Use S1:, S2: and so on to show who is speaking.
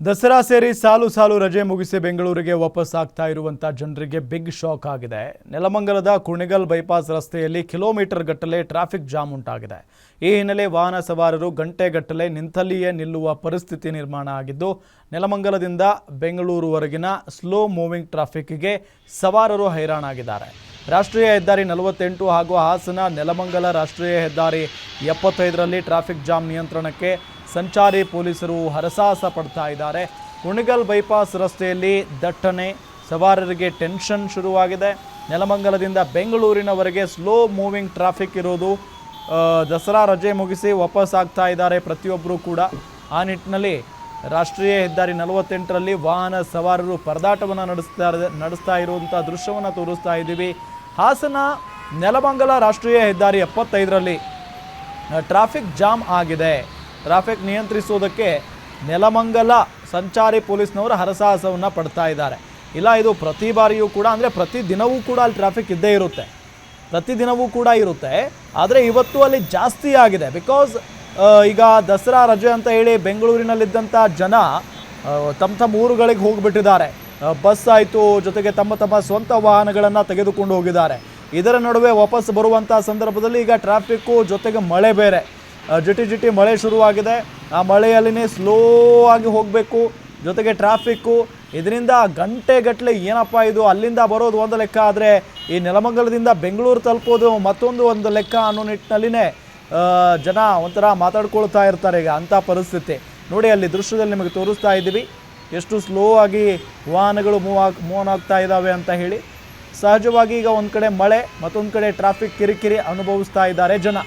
S1: ದಸರಾ ಸೇರಿ ಸಾಲು ಸಾಲು ರಜೆ ಮುಗಿಸಿ ಬೆಂಗಳೂರಿಗೆ ವಾಪಸ್ ಆಗ್ತಾ ಇರುವಂತ ಜನರಿಗೆ ಬಿಗ್ ಶಾಕ್ ಆಗಿದೆ. ನೆಲಮಂಗಲದ ಕುಣಿಗಲ್ ಬೈಪಾಸ್ ರಸ್ತೆಯಲ್ಲಿ ಕಿಲೋಮೀಟರ್ ಗಟ್ಟಲೆ ಟ್ರಾಫಿಕ್ ಜಾಮ್ ಉಂಟಾಗಿದೆ. ಈ ಹಿನ್ನೆಲೆ ವಾಹನ ಸವಾರರು ಗಂಟೆಗಟ್ಟಲೆ ನಿಂತಲ್ಲಿಯೇ ನಿಲ್ಲುವ ಪರಿಸ್ಥಿತಿ ನಿರ್ಮಾಣ ಆಗಿದ್ದು, ನೆಲಮಂಗಲದಿಂದ ಬೆಂಗಳೂರುವರೆಗಿನ ಸ್ಲೋ ಮೂವಿಂಗ್ ಟ್ರಾಫಿಕ್ಗೆ ಸವಾರರು ಹೈರಾಣಾಗಿದ್ದಾರೆ. ರಾಷ್ಟ್ರೀಯ ಹೆದ್ದಾರಿ 48 ಹಾಗೂ ಹಾಸನ ನೆಲಮಂಗಲ ರಾಷ್ಟ್ರೀಯ ಹೆದ್ದಾರಿ 75ರಲ್ಲಿ ಟ್ರಾಫಿಕ್ ಜಾಮ್ ನಿಯಂತ್ರಣಕ್ಕೆ ಸಂಚಾರಿ ಪೊಲೀಸರು ಹರಸಾಹಸ ಪಡ್ತಾ ಇದ್ದಾರೆ. ಕುಣಿಗಲ್ ಬೈಪಾಸ್ ರಸ್ತೆಯಲ್ಲಿ ದಟ್ಟಣೆ, ಸವಾರರಿಗೆ ಟೆನ್ಷನ್ ಶುರುವಾಗಿದೆ. ನೆಲಮಂಗಲದಿಂದ ಬೆಂಗಳೂರಿನವರೆಗೆ ಸ್ಲೋ ಮೂವಿಂಗ್ ಟ್ರಾಫಿಕ್ ಇರೋದು. ದಸರಾ ರಜೆ ಮುಗಿಸಿ ವಾಪಸ್ ಆಗ್ತಾ ಇದ್ದಾರೆ ಪ್ರತಿಯೊಬ್ಬರು ಕೂಡ. ಆ ನಿಟ್ಟಿನಲ್ಲಿ ರಾಷ್ಟ್ರೀಯ ಹೆದ್ದಾರಿ 48ರಲ್ಲಿ ವಾಹನ ಸವಾರರು ಪರದಾಟವನ್ನು ನಡೆಸ್ತಾ ಇರುವಂಥ ದೃಶ್ಯವನ್ನು ತೋರಿಸ್ತಾ ಇದ್ದೀವಿ. ಹಾಸನ ನೆಲಮಂಗಲ ರಾಷ್ಟ್ರೀಯ ಹೆದ್ದಾರಿ 75ರಲ್ಲಿ ಟ್ರಾಫಿಕ್ ಜಾಮ್ ಆಗಿದೆ. ಟ್ರಾಫಿಕ್ ನಿಯಂತ್ರಿಸುವುದಕ್ಕೆ ನೆಲಮಂಗಲ ಸಂಚಾರಿ ಪೊಲೀಸ್ನವರು ಹರಸಾಹಸವನ್ನು ಪಡ್ತಾ ಇದ್ದಾರೆ. ಇಲ್ಲ, ಇದು ಪ್ರತಿ ಬಾರಿಯೂ ಕೂಡ, ಅಂದರೆ ಪ್ರತಿದಿನವೂ ಕೂಡ ಅಲ್ಲಿ ಟ್ರಾಫಿಕ್ ಇದ್ದೇ ಇರುತ್ತೆ, ಪ್ರತಿದಿನವೂ ಕೂಡ ಇರುತ್ತೆ. ಆದರೆ ಇವತ್ತು ಅಲ್ಲಿ ಜಾಸ್ತಿ ಆಗಿದೆ. ಬಿಕಾಸ್ ಈಗ ದಸರಾ ರಜೆ ಅಂತ ಹೇಳಿ ಬೆಂಗಳೂರಿನಲ್ಲಿದ್ದಂಥ ಜನ ತಮ್ಮ ಊರುಗಳಿಗೆ ಹೋಗಿಬಿಟ್ಟಿದ್ದಾರೆ. ಬಸ್ ಆಯಿತು, ಜೊತೆಗೆ ತಮ್ಮ ಸ್ವಂತ ವಾಹನಗಳನ್ನು ತೆಗೆದುಕೊಂಡು ಹೋಗಿದ್ದಾರೆ. ಇದರ ನಡುವೆ ವಾಪಸ್ ಬರುವಂಥ ಸಂದರ್ಭದಲ್ಲಿ ಈಗ ಟ್ರಾಫಿಕ್ಕು ಜೊತೆಗೆ ಮಳೆ ಬೇರೆ, ಜಿಟಿ ಮಳೆ ಶುರುವಾಗಿದೆ. ಆ ಮಳೆಯಲ್ಲಿನೇ ಸ್ಲೋ ಆಗಿ ಹೋಗಬೇಕು, ಜೊತೆಗೆ ಟ್ರಾಫಿಕ್ಕು. ಇದರಿಂದ ಗಂಟೆಗಟ್ಟಲೆ ಏನಪ್ಪ ಇದು, ಅಲ್ಲಿಂದ ಬರೋದು ಒಂದು ಲೆಕ್ಕ, ಆದರೆ ಈ ನೆಲಮಂಗಲದಿಂದ ಬೆಂಗಳೂರು ತಲುಪೋದು ಒಂದು ಲೆಕ್ಕ ಅನ್ನೋ ನಿಟ್ಟಿನಲ್ಲಿನೇ ಜನ ಒಂಥರ ಮಾತಾಡ್ಕೊಳ್ತಾ ಇರ್ತಾರೆ ಈಗ. ಅಂಥ ಪರಿಸ್ಥಿತಿ ನೋಡಿ, ಅಲ್ಲಿ ದೃಶ್ಯದಲ್ಲಿ ನಿಮಗೆ ತೋರಿಸ್ತಾ ಇದ್ದೀವಿ ಎಷ್ಟು ಸ್ಲೋ ಆಗಿ ವಾಹನಗಳು ಮೂವ್ ಆಗ್ತಾ ಇದ್ದಾವೆ ಅಂತ ಹೇಳಿ. ಸಹಜವಾಗಿ ಈಗ ಒಂದು ಕಡೆ ಮಳೆ, ಮತ್ತೊಂದು ಕಡೆ ಟ್ರಾಫಿಕ್ ಕಿರಿಕಿರಿ ಅನುಭವಿಸ್ತಾ ಇದ್ದಾರೆ ಜನ.